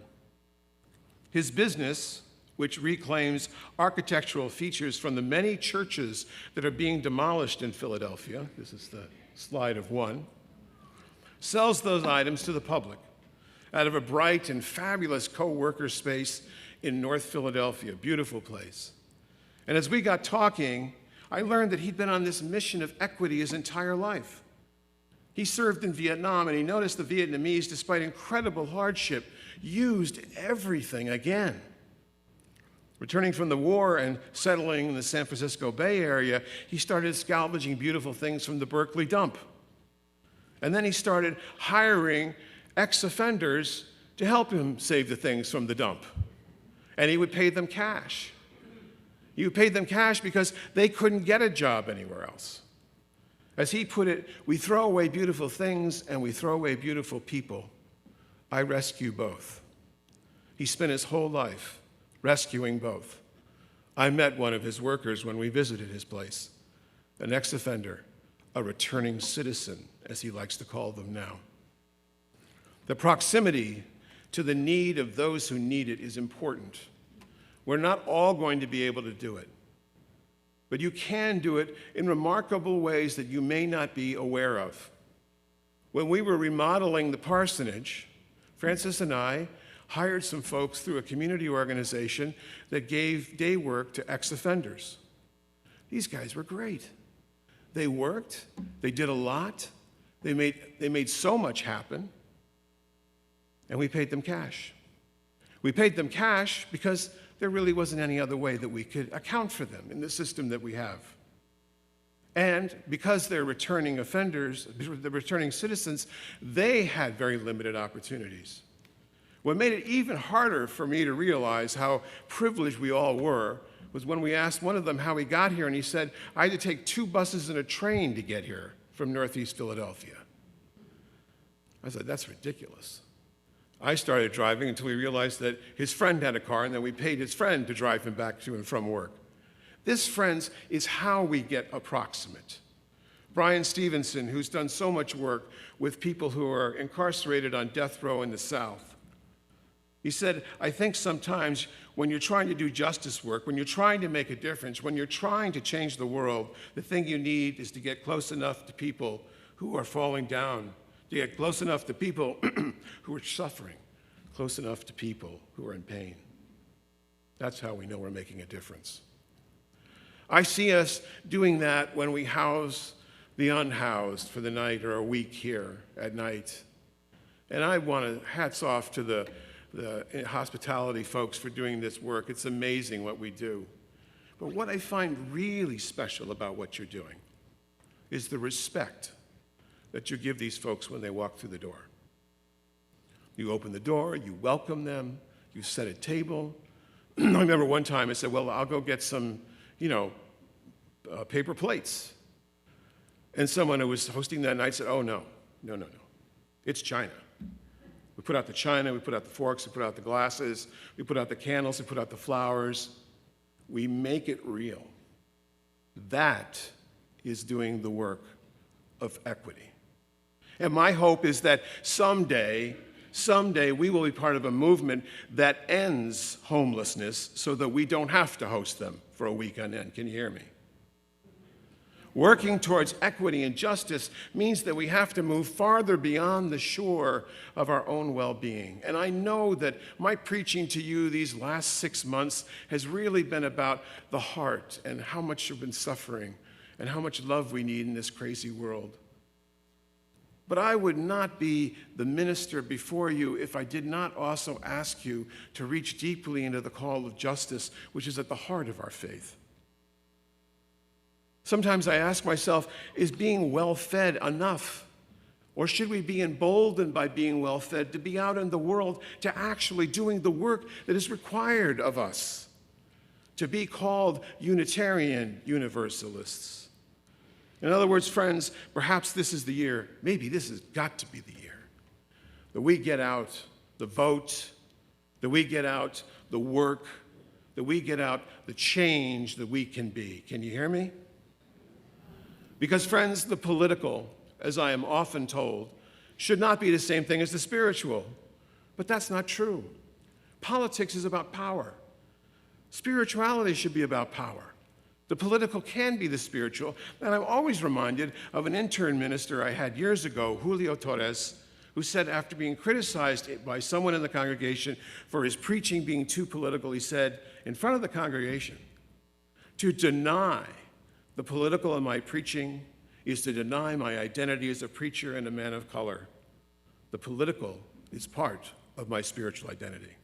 His business, which reclaims architectural features from the many churches that are being demolished in Philadelphia, this is the slide of one, sells those items to the public out of a bright and fabulous co-worker space in North Philadelphia, beautiful place. And as we got talking, I learned that he'd been on this mission of equity his entire life. He served in Vietnam, and he noticed the Vietnamese, despite incredible hardship, used everything again. Returning from the war and settling in the San Francisco Bay Area, he started salvaging beautiful things from the Berkeley dump. And then he started hiring ex-offenders to help him save the things from the dump. And he would pay them cash. You paid them cash because they couldn't get a job anywhere else. As he put it, we throw away beautiful things and we throw away beautiful people. I rescue both. He spent his whole life rescuing both. I met one of his workers when we visited his place, an ex-offender, a returning citizen, as he likes to call them now. The proximity to the need of those who need it is important. We're not all going to be able to do it, but you can do it in remarkable ways that you may not be aware of. When we were remodeling the parsonage, Francis and I hired some folks through a community organization that gave day work to ex-offenders. These guys were great. They worked, they did a lot, they made so much happen, and we paid them cash. We paid them cash because there really wasn't any other way that we could account for them in the system that we have. And because they're returning offenders, they're returning citizens, they had very limited opportunities. What made it even harder for me to realize how privileged we all were was when we asked one of them how he got here, and he said, I had to take 2 buses and a train to get here from Northeast Philadelphia. I said, that's ridiculous. I started driving until we realized that his friend had a car, and then we paid his friend to drive him back to and from work. This, friends, is how we get approximate. Brian Stevenson, who's done so much work with people who are incarcerated on death row in the South, he said, I think sometimes when you're trying to do justice work, when you're trying to make a difference, when you're trying to change the world, the thing you need is to get close enough to people who are falling down, to get close enough to people who are suffering, close enough to people who are in pain. That's how we know we're making a difference. I see us doing that when we house the unhoused for the night or a week here at night. And I want to hats off to the hospitality folks for doing this work. It's amazing what we do. But what I find really special about what you're doing is the respect that you give these folks when they walk through the door. You open the door, you welcome them, you set a table. I remember one time I said, well, I'll go get some paper plates. And someone who was hosting that night said, oh, no. It's China. We put out the china, we put out the forks, we put out the glasses, we put out the candles, we put out the flowers. We make it real. That is doing the work of equity. And my hope is that someday we will be part of a movement that ends homelessness so that we don't have to host them for a week on end. Can you hear me? Working towards equity and justice means that we have to move farther beyond the shore of our own well-being. And I know that my preaching to you these last 6 months has really been about the heart and how much you've been suffering and how much love we need in this crazy world. But I would not be the minister before you if I did not also ask you to reach deeply into the call of justice, which is at the heart of our faith. Sometimes I ask myself, is being well-fed enough? Or should we be emboldened by being well-fed to be out in the world, to actually doing the work that is required of us, to be called Unitarian Universalists? In other words, friends, perhaps this is the year, maybe this has got to be the year, that we get out the vote, that we get out the work, that we get out the change that we can be. Can you hear me? Because, friends, the political, as I am often told, should not be the same thing as the spiritual. But that's not true. Politics is about power. Spirituality should be about power. The political can be the spiritual. And I'm always reminded of an intern minister I had years ago, Julio Torres, who said after being criticized by someone in the congregation for his preaching being too political, he said in front of the congregation, to deny the political in my preaching is to deny my identity as a preacher and a man of color. The political is part of my spiritual identity.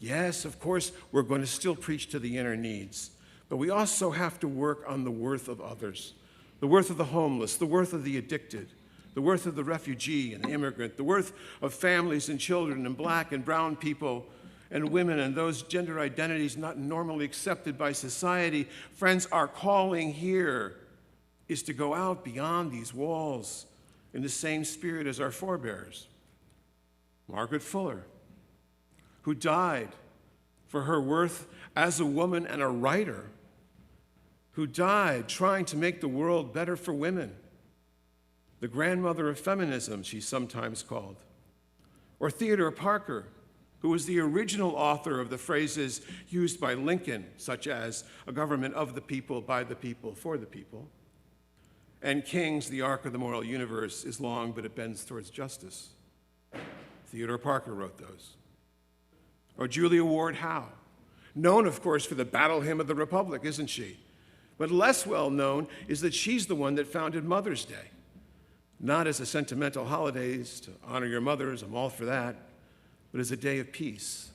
Yes, of course, we're going to still preach to the inner needs, but we also have to work on the worth of others, the worth of the homeless, the worth of the addicted, the worth of the refugee and the immigrant, the worth of families and children and black and brown people and women and those gender identities not normally accepted by society. Friends, our calling here is to go out beyond these walls in the same spirit as our forebears. Margaret Fuller, who died for her worth as a woman and a writer, who died trying to make the world better for women, the grandmother of feminism, she's sometimes called. Or Theodore Parker, who was the original author of the phrases used by Lincoln, such as a government of the people, by the people, for the people. And King's The Arc of the Moral Universe is long, but it bends towards justice. Theodore Parker wrote those. Or Julia Ward Howe, known, of course, for the Battle Hymn of the Republic, isn't she? But less well known is that she's the one that founded Mother's Day. Not as a sentimental holiday to honor your mothers, I'm all for that, but as a day of peace,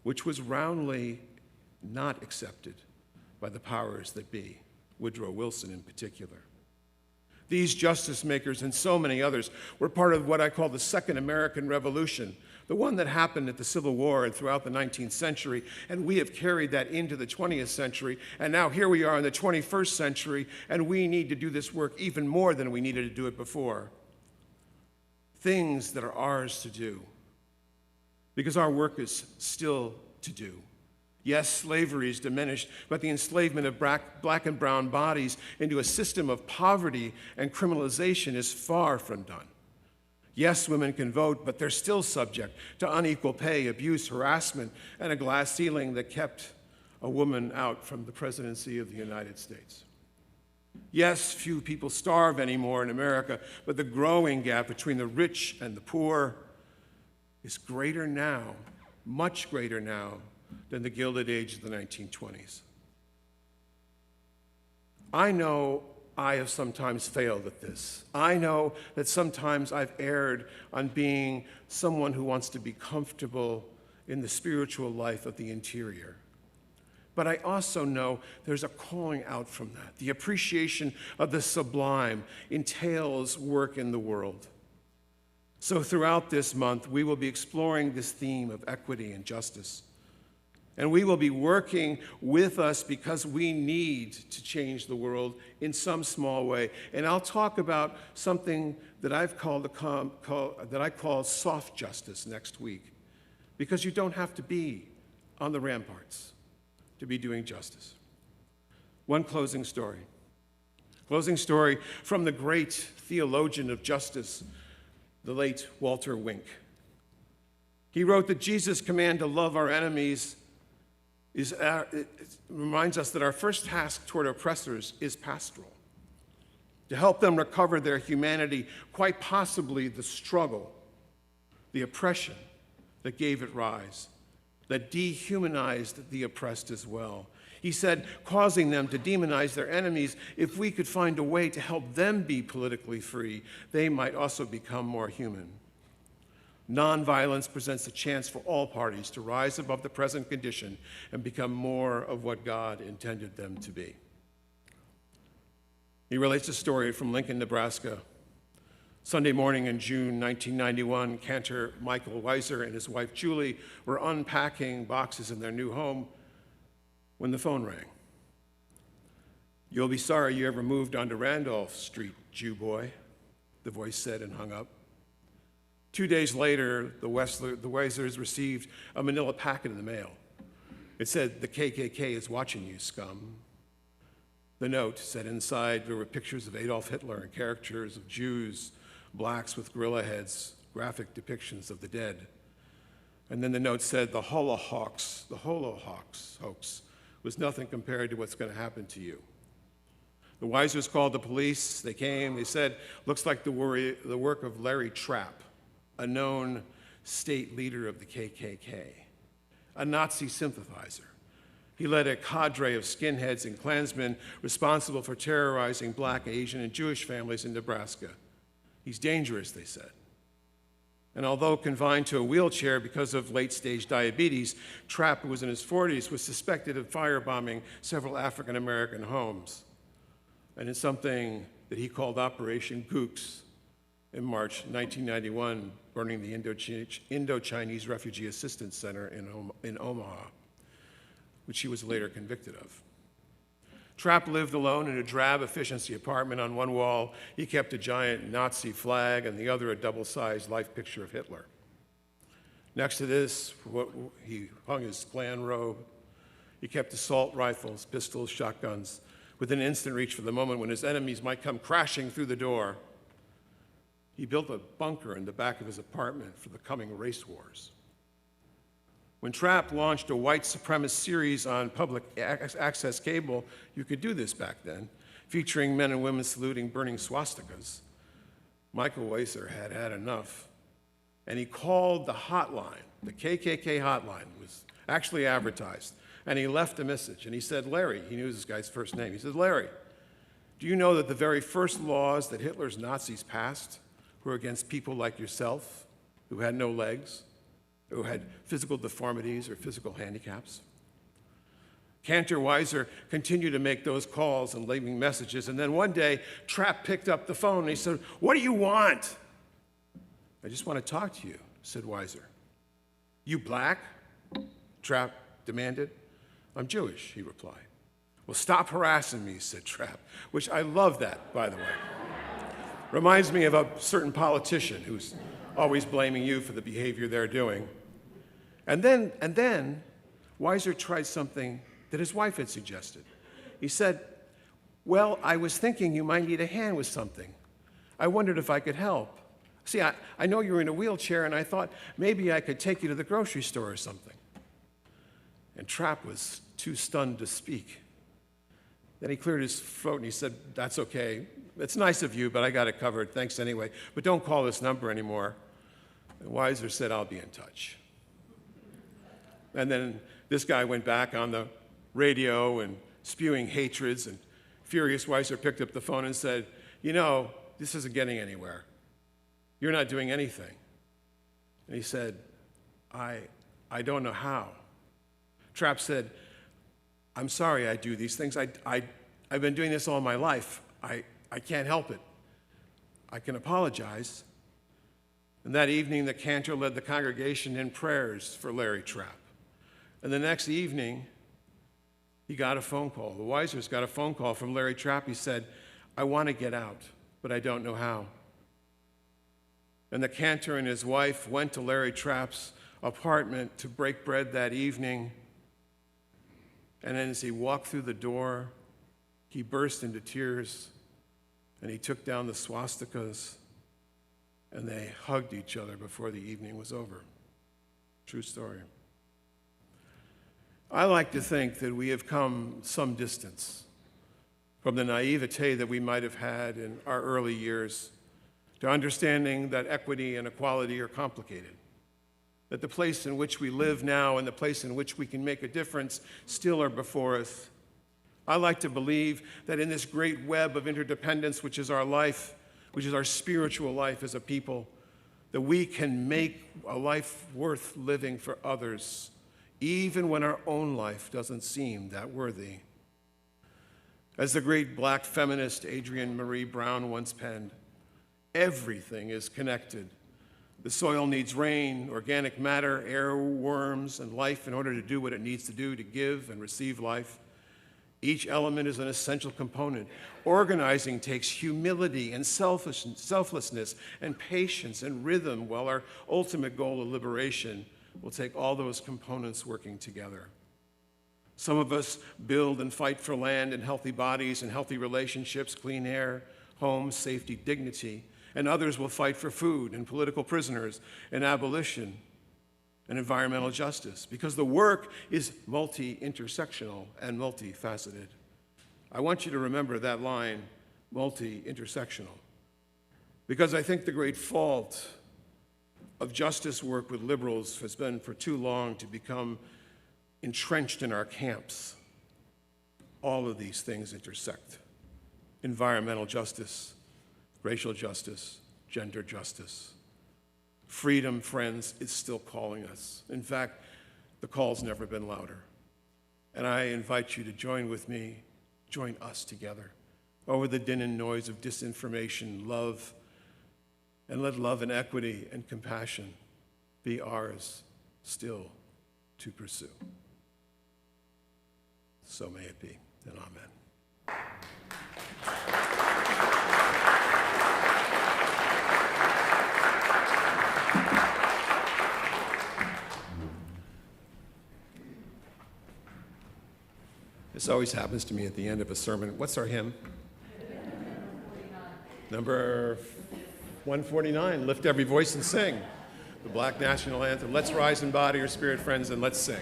which was roundly not accepted by the powers that be, Woodrow Wilson in particular. These justice makers and so many others were part of what I call the Second American Revolution, the one that happened at the Civil War and throughout the 19th century, and we have carried that into the 20th century, and now here we are in the 21st century, and we need to do this work even more than we needed to do it before. Things that are ours to do, because our work is still to do. Yes, slavery is diminished, but the enslavement of black and brown bodies into a system of poverty and criminalization is far from done. Yes, women can vote, but they're still subject to unequal pay, abuse, harassment, and a glass ceiling that kept a woman out from the presidency of the United States. Yes, few people starve anymore in America, but the growing gap between the rich and the poor is greater now, much greater now, than the Gilded Age of the 1920s. I know I have sometimes failed at this. I know that sometimes I've erred on being someone who wants to be comfortable in the spiritual life of the interior. But I also know there's a calling out from that. The appreciation of the sublime entails work in the world. So throughout this month, we will be exploring this theme of equity and justice. And we will be working with us because we need to change the world in some small way. And I'll talk about something that I call soft justice next week, because you don't have to be on the ramparts to be doing justice. One closing story. Closing story from the great theologian of justice, the late Walter Wink. He wrote that Jesus' command to love our enemies it reminds us that our first task toward oppressors is pastoral, to help them recover their humanity, quite possibly the struggle, the oppression that gave it rise, that dehumanized the oppressed as well. He said, causing them to demonize their enemies, if we could find a way to help them be politically free, they might also become more human. Nonviolence presents a chance for all parties to rise above the present condition and become more of what God intended them to be. He relates a story from Lincoln, Nebraska. Sunday morning in June 1991, cantor Michael Weiser and his wife Julie were unpacking boxes in their new home when the phone rang. "You'll be sorry you ever moved onto Randolph Street, Jew boy," the voice said, and hung up. 2 days later, the Weisers received a manila packet in the mail. It said, "The KKK is watching you, scum." The note said inside there were pictures of Adolf Hitler and caricatures of Jews, blacks with gorilla heads, graphic depictions of the dead. And then the note said, the Holocaust hoax was nothing compared to what's going to happen to you. The Weisers called the police. They came. They said, "Looks like the work of Larry Trapp, a known state leader of the KKK, a Nazi sympathizer. He led a cadre of skinheads and Klansmen responsible for terrorizing black, Asian, and Jewish families in Nebraska. He's dangerous," they said. And although confined to a wheelchair because of late-stage diabetes, Trapp, who was in his 40s, was suspected of firebombing several African-American homes, and in something that he called Operation Gooks, in March 1991, burning the Indo-Chinese Refugee Assistance Center in Omaha, which he was later convicted of. Trapp lived alone in a drab efficiency apartment. On one wall, he kept a giant Nazi flag, and the other a double-sized life picture of Hitler. Next to this, he hung his Klan robe. He kept assault rifles, pistols, shotguns, within instant reach for the moment when his enemies might come crashing through the door. He built a bunker in the back of his apartment for the coming race wars. When Trapp launched a white supremacist series on public access cable, you could do this back then, featuring men and women saluting burning swastikas, Michael Weiser had had enough, and he called the hotline. The KKK hotline was actually advertised, and he left a message, and he said, "Larry," he knew this guy's first name, he said, "Larry, do you know that the very first laws that Hitler's Nazis passed were against people like yourself, who had no legs? who had physical deformities or physical handicaps. Cantor Weiser continued to make those calls and leaving messages, and then one day, Trapp picked up the phone and he said, "What do you want?" "I just want to talk to you," said Weiser. "You black?" Trapp demanded. "I'm Jewish," he replied. "Well, stop harassing me," said Trapp, which I love that, by the way. Reminds me of a certain politician who's always blaming you for the behavior they're doing. And then Weiser tried something that his wife had suggested. He said, "Well, I was thinking you might need a hand with something. I wondered if I could help. See, I know you're in a wheelchair, and I thought maybe I could take you to the grocery store or something." And Trapp was too stunned to speak. Then he cleared his throat and he said, "That's okay. It's nice of you, but I got it covered. Thanks anyway. But don't call this number anymore." And Weiser said, "I'll be in touch." And then this guy went back on the radio and spewing hatreds, and furious Weiser picked up the phone and said, "You know, this isn't getting anywhere. You're not doing anything." And he said, I don't know how." Trapp said, "I'm sorry I do these things. I've been doing this all my life. I can't help it. I can apologize." And that evening, the cantor led the congregation in prayers for Larry Trapp. And the next evening, he got a phone call. The Weisers got a phone call from Larry Trapp. He said, "I want to get out, but I don't know how." And the cantor and his wife went to Larry Trapp's apartment to break bread that evening. And then as he walked through the door, he burst into tears, and he took down the swastikas, and they hugged each other before the evening was over. True story. I like to think that we have come some distance from the naivete that we might have had in our early years to understanding that equity and equality are complicated, that the place in which we live now and the place in which we can make a difference still are before us. I like to believe that in this great web of interdependence, which is our life, which is our spiritual life as a people, that we can make a life worth living for others, even when our own life doesn't seem that worthy. As the great black feminist Adrienne Marie Brown once penned, everything is connected. The soil needs rain, organic matter, air, worms, and life in order to do what it needs to do to give and receive life. Each element is an essential component. Organizing takes humility and selflessness and patience and rhythm, while our ultimate goal of liberation will take all those components working together. Some of us build and fight for land and healthy bodies and healthy relationships, clean air, homes, safety, dignity. And others will fight for food and political prisoners and abolition and environmental justice, because the work is multi-intersectional and multifaceted. I want you to remember that line, multi-intersectional, because I think the great fault of justice work with liberals has been for too long to become entrenched in our camps. All of these things intersect. Environmental justice, racial justice, gender justice. Freedom, friends, is still calling us. In fact, the call's never been louder. And I invite you to join with me, join us together over the din and noise of disinformation, love, and let love and equity and compassion be ours still to pursue. So may it be, and amen. This always happens to me at the end of a sermon. What's our hymn? Number 149, Lift Every Voice and Sing. The Black National Anthem. Let's rise in body or spirit, friends, and let's sing.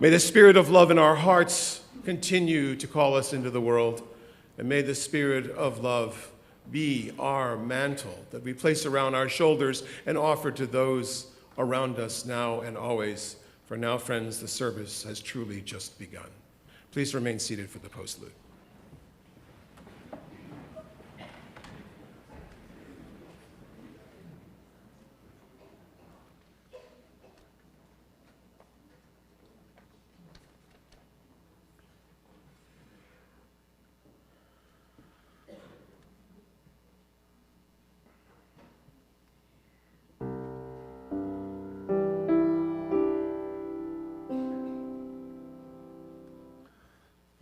May the spirit of love in our hearts continue to call us into the world, and may the spirit of love be our mantle that we place around our shoulders and offer to those around us now and always. For now, friends, the service has truly just begun. Please remain seated for the postlude.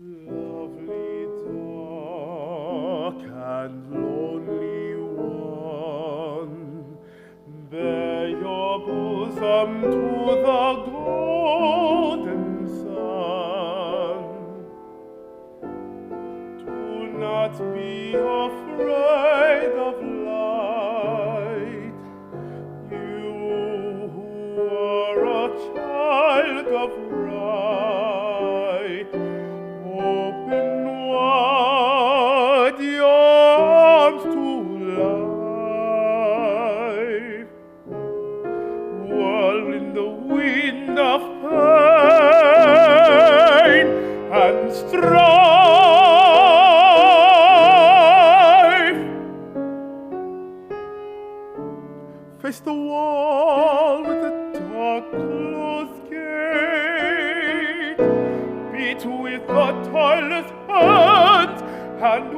Lovely dark and lonely one, bare your bosom to the golden sun. Do not be afraid of light, you who are a child of light. Open wide your arms to life, whirl in the wind of pain and strife. Face the wall with the dark closed gate, beat with the tireless hand and